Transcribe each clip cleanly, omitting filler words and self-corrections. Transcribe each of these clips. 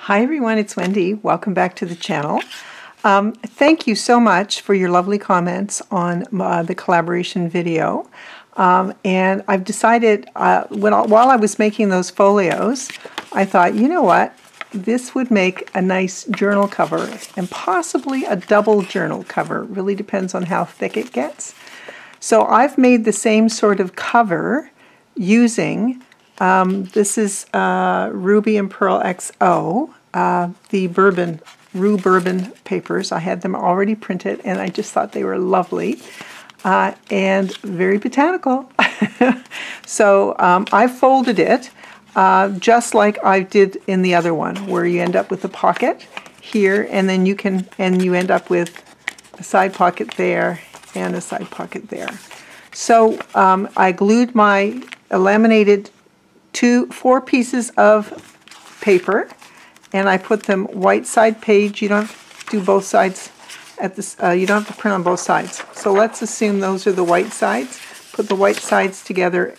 Hi everyone, it's Wendy. Welcome back to the channel. Thank you so much for your lovely comments on the collaboration video. And I've decided, while I was making those folios, I thought, you know what, this would make a nice journal cover and possibly a double journal cover. It really depends on how thick it gets. So I've made the same sort of cover using this is Ruby and Pearl XO, the Rue Bourbon papers. I had them already printed, and I just thought they were lovely and very botanical. So I folded it just like I did in the other one, where you end up with a pocket here, and then you end up with a side pocket there and a side pocket there. So I glued my laminated 4 pieces of paper, and I put them white side page. You don't have to do both sides at this. You don't have to print on both sides. So let's assume those are the white sides. Put the white sides together,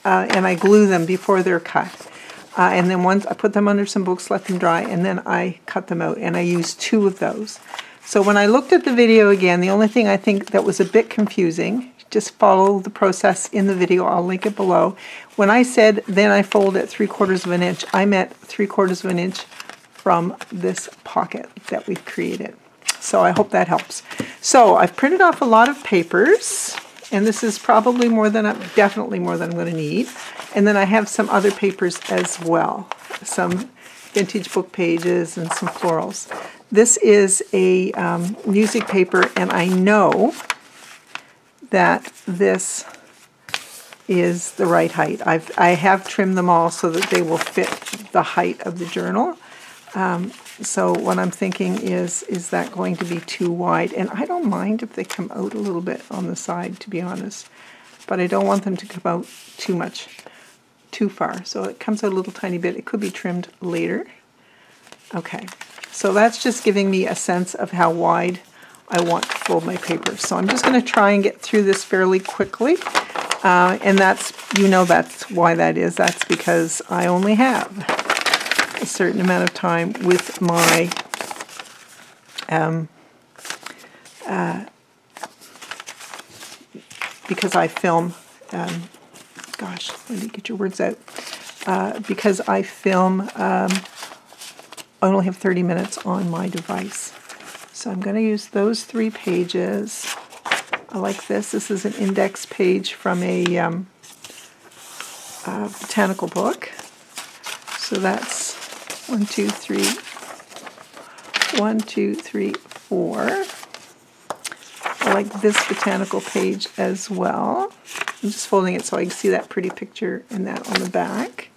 and I glue them before they're cut. And then once I put them under some books, let them dry, and then I cut them out. And I used 2 of those. So when I looked at the video again, the only thing I think that was a bit confusing. Just follow the process in the video. I'll link it below. When I said then I fold at 3/4 of an inch, I meant 3/4 of an inch from this pocket that we've created. So I hope that helps. So I've printed off a lot of papers, and this is probably definitely more than I'm going to need. And then I have some other papers as well, some vintage book pages and some florals. This is a music paper, and I know that this is the right height. I have trimmed them all so that they will fit the height of the journal. So what I'm thinking is that going to be too wide? And I don't mind if they come out a little bit on the side, to be honest, but I don't want them to come out too far. So it comes out a little tiny bit. It could be trimmed later. Okay, so that's just giving me a sense of how wide I want to fold my paper. So I'm just going to try and get through this fairly quickly. And that's why that is. That's because I only have a certain amount of time with my because I film, gosh, Wendy, get your words out. Because I film, I only have 30 minutes on my device. So I'm going to use those 3 pages. I like this. This is an index page from a botanical book. So that's 1, 2, 3, 4. I like this botanical page as well. I'm just folding it so I can see that pretty picture and that on the back.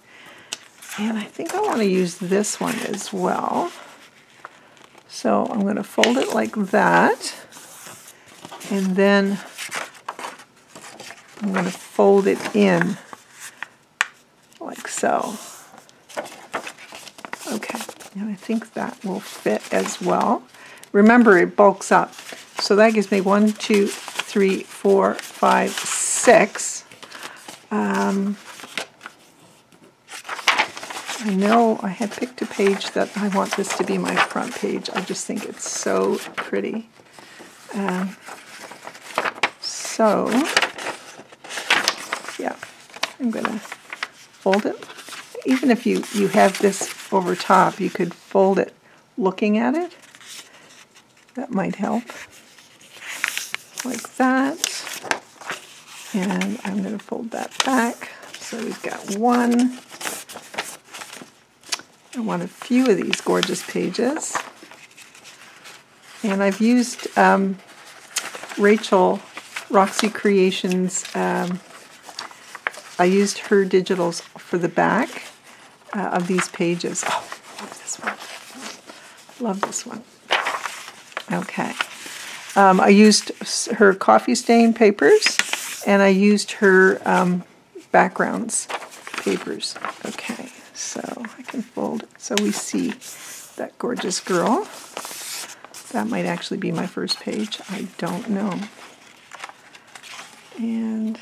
And I think I want to use this one as well. So I'm going to fold it like that, and then I'm going to fold it in like so. Okay, and I think that will fit as well. Remember, it bulks up. So that gives me 1, 2, 3, 4, 5, 6. I know I had picked a page that I want this to be my front page. I just think it's so pretty. So, yeah, I'm going to fold it. Even if you have this over top, you could fold it looking at it. That might help. Like that. And I'm going to fold that back. So we've got 1. I want a few of these gorgeous pages. And I've used Roxy Creations. I used her digitals for the back of these pages. Oh, I love this one. Love this one. Okay. I used her coffee stain papers, and I used her backgrounds papers. Okay. So I can fold it so we see that gorgeous girl. That might actually be my first page. I don't know. And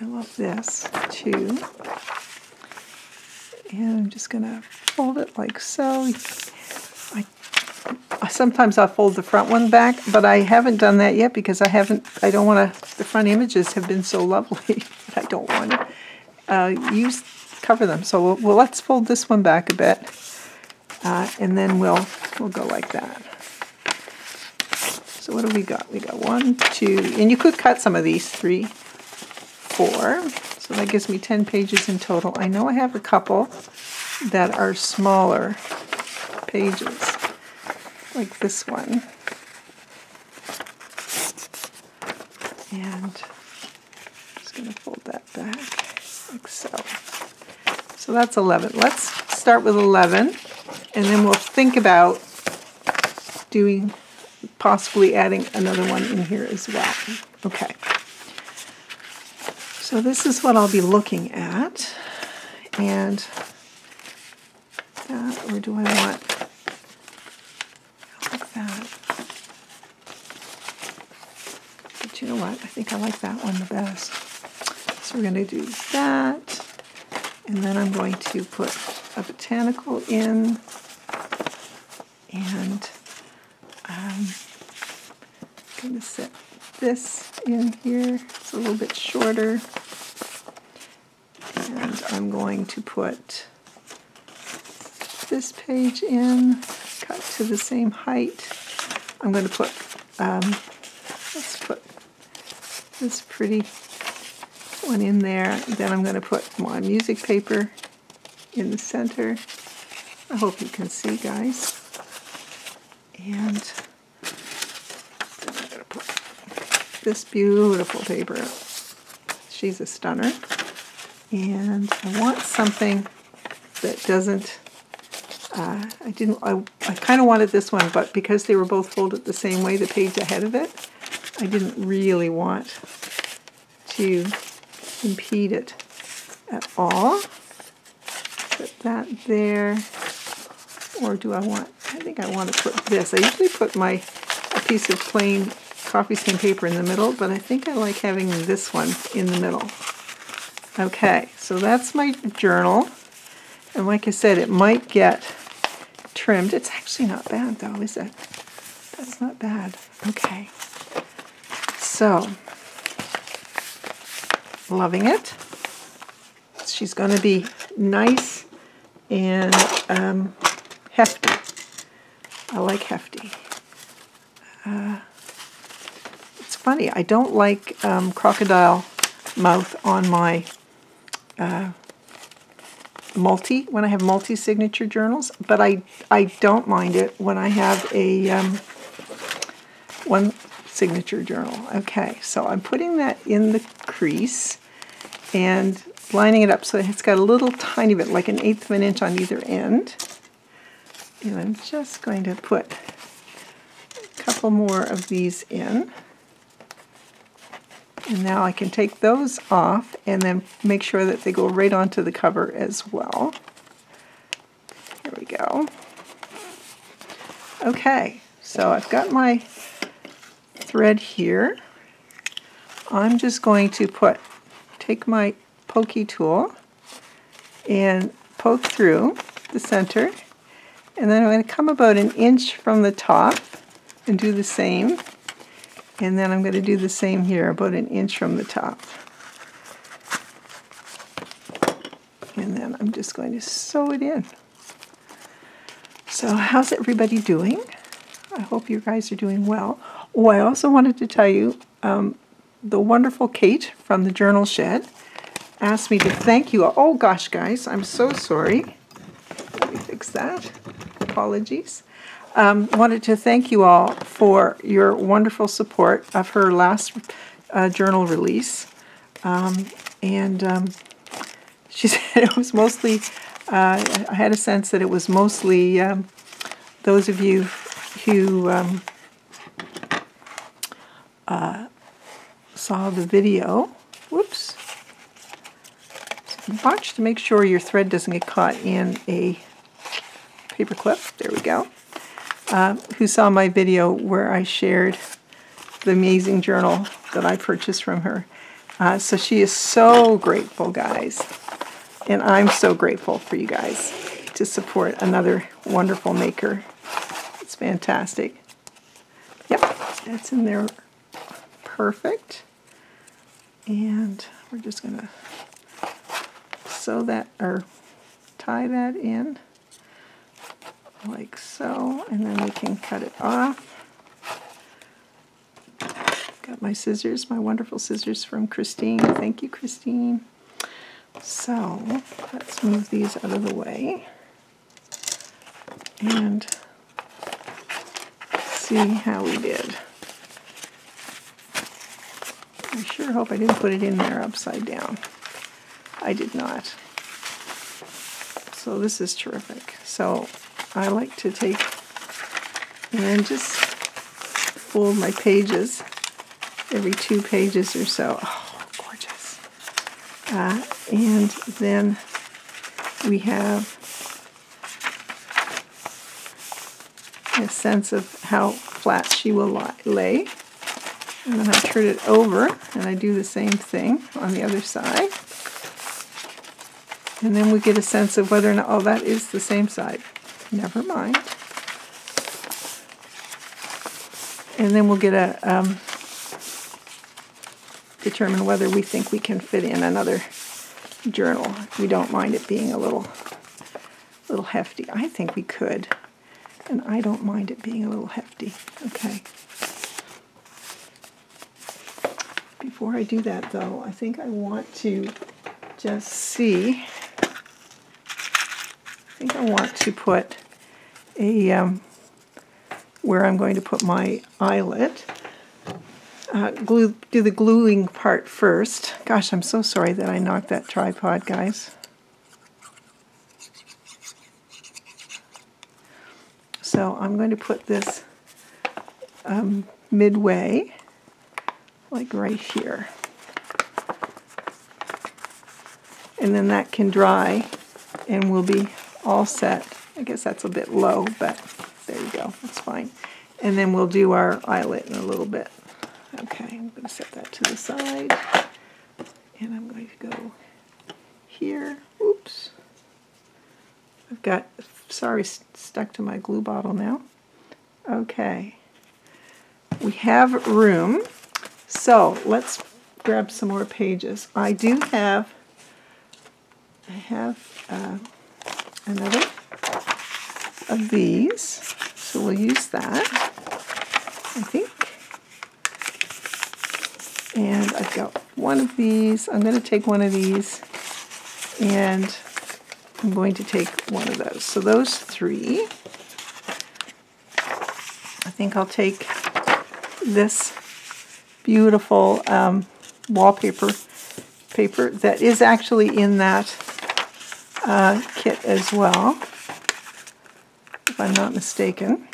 I love this too. And I'm just going to fold it like so. Sometimes I'll fold the front one back, but I haven't done that yet because I don't want to, the front images have been so lovely that I don't want to cover them. So let's fold this one back a bit, and then we'll go like that. So what do we got? We got 1, 2, and you could cut some of these, 3, 4. So that gives me 10 pages in total. I know I have a couple that are smaller pages, like this one. And I'm just going to fold that back like so. So that's 11. Let's start with 11, and then we'll think about possibly adding another one in here as well. Okay. So this is what I'll be looking at, and that, or do I want like that? But you know what? I think I like that one the best. So we're going to do that, and then I'm going to put a botanical in, and I'm going to set this in here. It's a little bit shorter. And I'm going to put this page in, cut to the same height. I'm going to put, let's put this pretty one in there. Then I'm going to put my music paper in the center. I hope you can see, guys. And then I'm going to put this beautiful paper. She's a stunner. And I want something that doesn't, I kind of wanted this one, but because they were both folded the same way, the page ahead of it, I didn't really want to impede it at all. Put that there. Or do I think I want to put this. I usually put a piece of plain coffee stain paper in the middle, but I think I like having this one in the middle. Okay, so that's my journal, and like I said, it might get trimmed. It's actually not bad though, is it? That's not bad. Okay, so loving it. She's going to be nice and hefty. I like hefty. It's funny, I don't like crocodile mouth on my when I have multi-signature journals, but I don't mind it when I have a one signature journal. Okay, so I'm putting that in the crease and lining it up so it's got a little tiny bit, like 1/8 of an inch on either end. And I'm just going to put a couple more of these in. And now I can take those off and then make sure that they go right onto the cover as well. Here we go. Okay, so I've got my thread here. I'm just going to take my pokey tool and poke through the center, and then I'm going to come about 1 inch from the top and do the same. And then I'm going to do the same here, about 1 inch from the top. And then I'm just going to sew it in. So how's everybody doing? I hope you guys are doing well. Oh, I also wanted to tell you, the wonderful Kate from the Journal Shed asked me to thank you. Oh gosh, guys, I'm so sorry. Let me fix that. Apologies. Wanted to thank you all for your wonderful support of her last journal release. She said it was mostly, I had a sense that it was mostly those of you who saw the video. Whoops. So watch to make sure your thread doesn't get caught in a paper clip. There we go. Who saw my video where I shared the amazing journal that I purchased from her. So she is so grateful, guys. And I'm so grateful for you guys to support another wonderful maker. It's fantastic. Yep, that's in there perfect. And we're just going to sew that, or tie that in like so, and then we can cut it off. Got my scissors, my wonderful scissors from Christine. Thank you, Christine. So let's move these out of the way and see how we did. I sure hope I didn't put it in there upside down. I did not. So this is terrific. So I like to take and then just fold my pages every 2 pages or so. Oh, gorgeous. And then we have a sense of how flat she will lay. And then I turn it over, and I do the same thing on the other side. And then we get a sense of whether or not, oh, that is the same side. Never mind. And then we'll get a, determine whether we think we can fit in another journal. We don't mind it being a little hefty. I think we could. And I don't mind it being a little hefty. Okay. Before I do that, though, I think I want to just see. I think I want to put a where I'm going to put my eyelet. Do the gluing part first. Gosh, I'm so sorry that I knocked that tripod, guys. So I'm going to put this midway, like right here. And then that can dry and we'll be all set. I guess that's a bit low, but there you go, that's fine. And then we'll do our eyelet in a little bit. Okay, I'm going to set that to the side. And I'm going to go here. Oops. I've got, sorry, stuck to my glue bottle now. Okay. We have room. So let's grab some more pages. I have another of these, so we'll use that, I think. And I've got one of these. I'm going to take one of these, and I'm going to take one of those. So those 3. I think I'll take this beautiful wallpaper that is actually in that kit as well, if I'm not mistaken.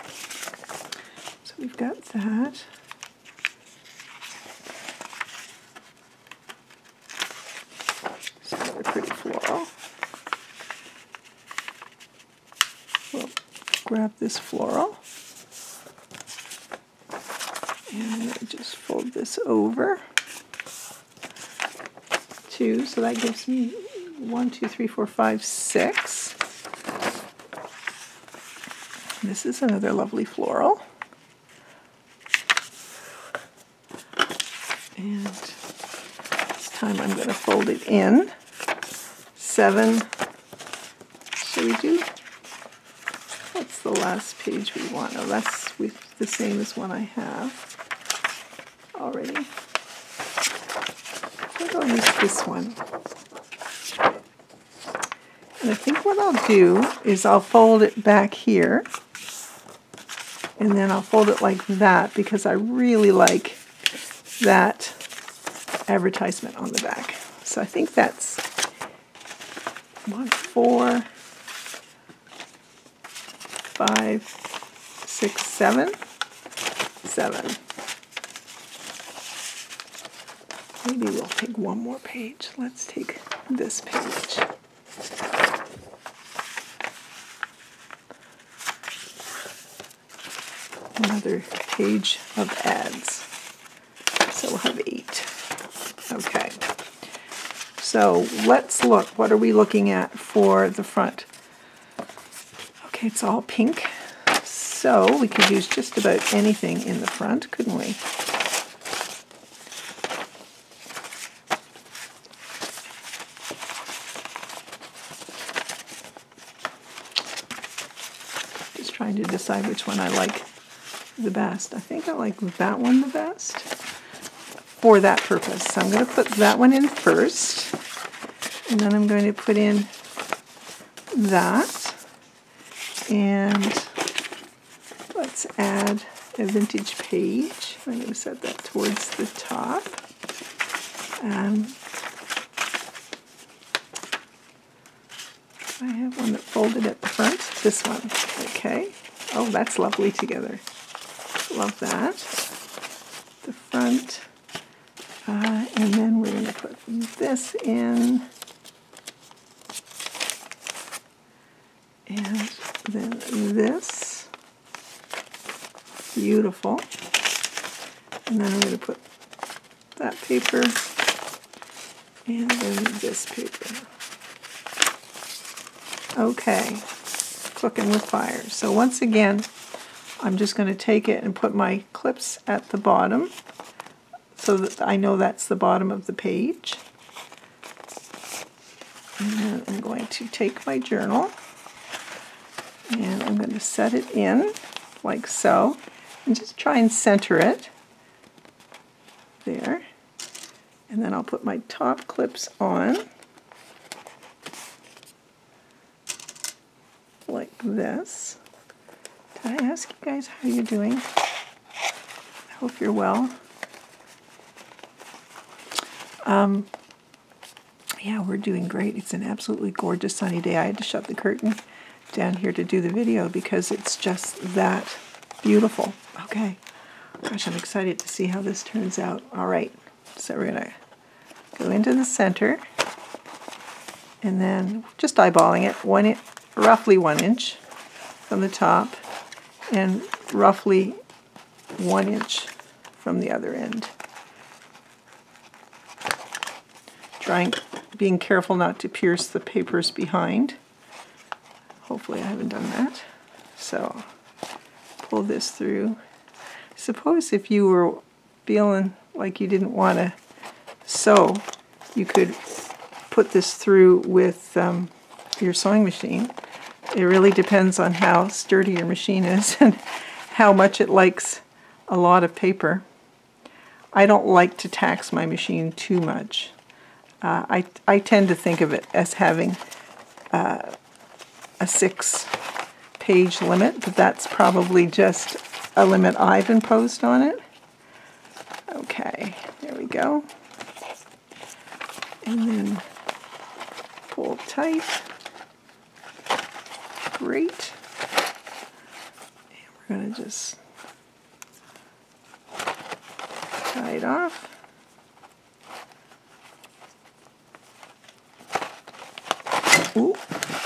So we've got that. It's another pretty floral. We'll grab this floral. And I just fold this over. 2, so that gives me 1, 2, 3, 4, 5, 6. This is another lovely floral. And this time I'm going to fold it in. 7. Should we do? What's the last page we want? Oh, that's the same as one I have already. I think I'll use this one. And I think what I'll do is I'll fold it back here, and then I'll fold it like that because I really like that advertisement on the back. So I think that's 1, 4, 5, 6, 7. 7. Maybe we'll take one more page. Let's take this page. Another page of ads. So we'll have 8. Okay. So let's look. What are we looking at for the front? Okay, it's all pink. So we could use just about anything in the front, couldn't we? Just trying to decide which one I like the best. I think I like that one the best for that purpose. So I'm going to put that one in first, and then I'm going to put in that, and let's add a vintage page. I'm going to set that towards the top. I have one that folded at the front. This one. Okay. Oh, that's lovely together. Love that. The front. And then we're going to put this in. And then this. Beautiful. And then I'm going to put that paper. And then this paper. Okay. Cooking with fire. So once again, I'm just going to take it and put my clips at the bottom so that I know that's the bottom of the page. And then I'm going to take my journal and I'm going to set it in like so and just try and center it there. And then I'll put my top clips on like this. Did I ask you guys how you're doing? I hope you're well. Yeah, we're doing great. It's an absolutely gorgeous sunny day. I had to shut the curtain down here to do the video because it's just that beautiful. Okay. Gosh, I'm excited to see how this turns out. All right. So we're going to go into the center and then just eyeballing it, roughly 1 inch from the top and roughly 1 inch from the other end. Being careful not to pierce the papers behind. Hopefully I haven't done that. So pull this through. I suppose if you were feeling like you didn't want to sew, you could put this through with your sewing machine. It really depends on how sturdy your machine is and how much it likes a lot of paper. I don't like to tax my machine too much. I tend to think of it as having a 6-page limit, but that's probably just a limit I've imposed on it. Okay, there we go. And then pull tight. Great. And we're going to just tie it off. Ooh,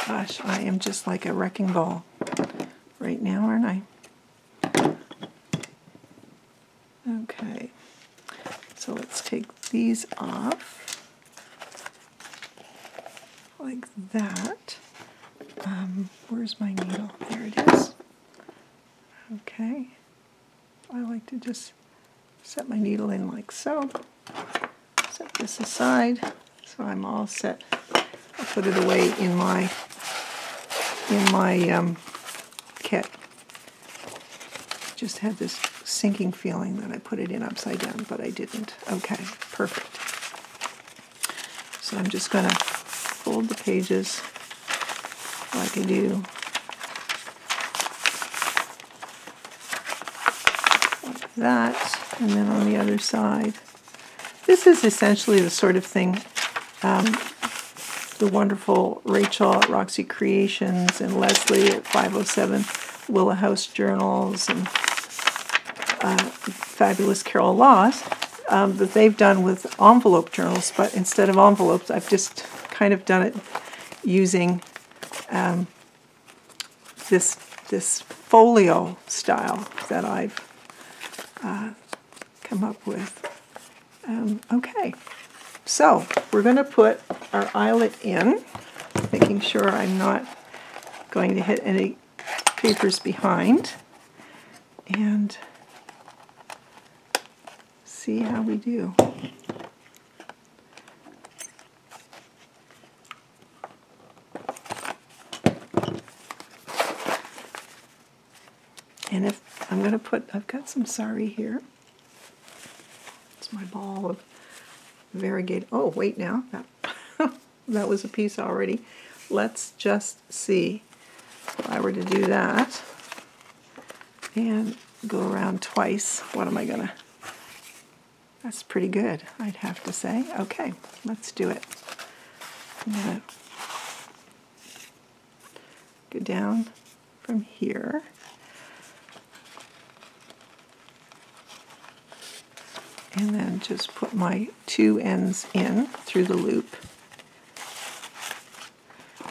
gosh, I am just like a wrecking ball right now, aren't I? Okay, so let's take these off like that. Where's my needle? There it is. Okay, I like to just set my needle in like so. Set this aside so I'm all set. I'll put it away in my kit. Just had this sinking feeling that I put it in upside down, but I didn't. Okay, perfect. So I'm just going to fold the pages like I do. Like that, and then on the other side. This is essentially the sort of thing the wonderful Rachel at Roxy Creations and Leslie at 507 Willa House Journals and fabulous Carol Loss that they've done with envelope journals, but instead of envelopes, I've just kind of done it using this folio style that I've come up with. Okay, So we're going to put our eyelet in, making sure I'm not going to hit any papers behind, and see how we do. And if I'm going to put, I've got some sari here. It's my ball of variegated. Oh, wait now. That was a piece already. Let's just see if I were to do that and go around twice. What am I going to? That's pretty good, I'd have to say. Okay, let's do it. I'm going to go down from here. And then just put my two ends in through the loop.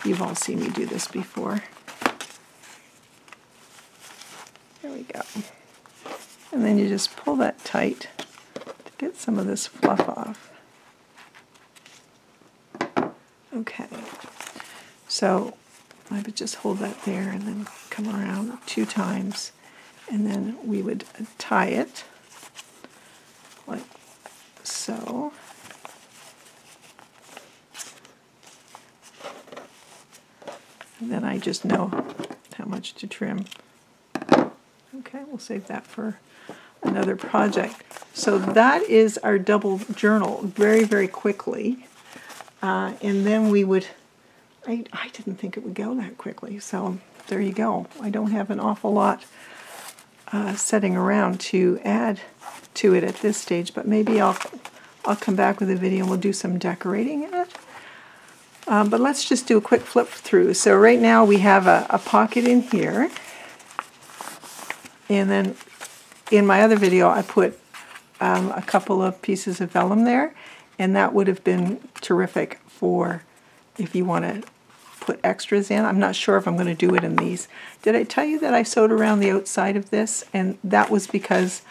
You've all seen me do this before. There we go. And then you just pull that tight to get some of this fluff off. Okay. So I would just hold that there and then come around 2 times. And then we would tie it like so. And then I just know how much to trim. Okay, we'll save that for another project. So that is our double journal very, very quickly. And then we would, I didn't think it would go that quickly. So there you go. I don't have an awful lot setting around to add to it at this stage, but maybe I'll come back with a video and we'll do some decorating in it. But let's just do a quick flip through. So right now we have a pocket in here, and then in my other video I put a couple of pieces of vellum there, and that would have been terrific for if you want to put extras in. I'm not sure if I'm going to do it in these. Did I tell you that I sewed around the outside of this? And that was because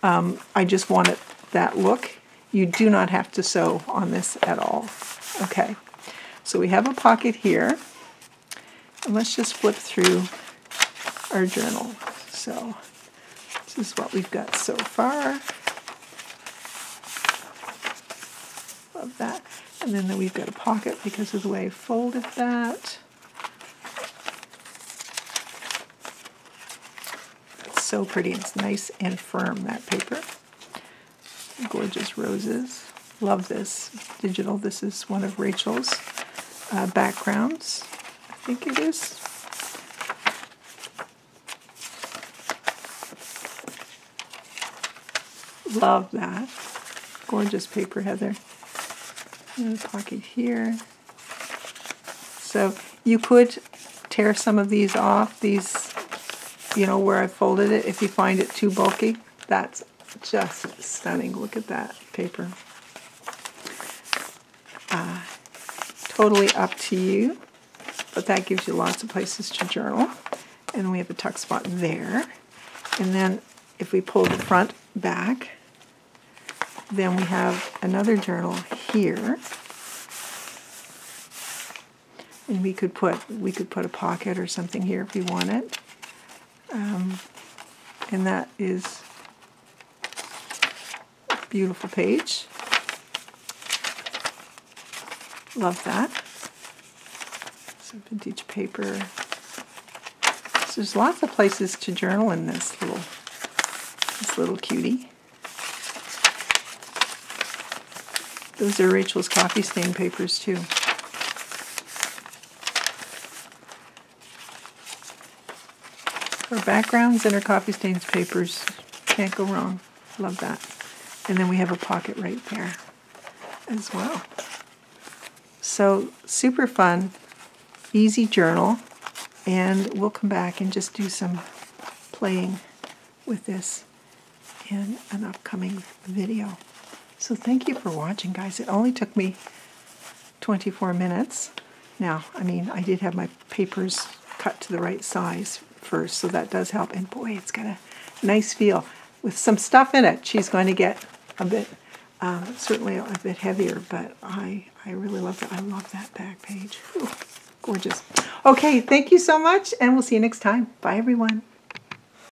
I just wanted that look. You do not have to sew on this at all. Okay, so we have a pocket here. And let's just flip through our journal. So this is what we've got so far. Love that. And then we've got a pocket because of the way I folded that. That's so pretty. It's nice and firm, that paper. Gorgeous roses. Love this digital. This is one of Rachel's backgrounds. I think it is. Love that. Gorgeous paper, Heather. And a pocket here. So you could tear some of these off, these, you know, where I folded it, if you find it too bulky. That's just stunning. Look at that paper. Totally up to you, but that gives you lots of places to journal. And we have a tuck spot there. And then if we pull the front back, then we have another journal here, and we could put a pocket or something here if we wanted, and that is a beautiful page. Love that. Some vintage paper. So there's lots of places to journal in this little cutie. Those are Rachel's coffee stain papers too. Her backgrounds and her coffee stains papers, can't go wrong. Love that. And then we have a pocket right there as well. So super fun, easy journal, and we'll come back and just do some playing with this in an upcoming video. So thank you for watching, guys. It only took me 24 minutes. Now, I mean, I did have my papers cut to the right size first, so that does help. And boy, it's got a nice feel. With some stuff in it, she's going to get a bit Certainly a bit heavier, but I really love that. I love that back page. Ooh, gorgeous. Okay, thank you so much, and we'll see you next time. Bye, everyone.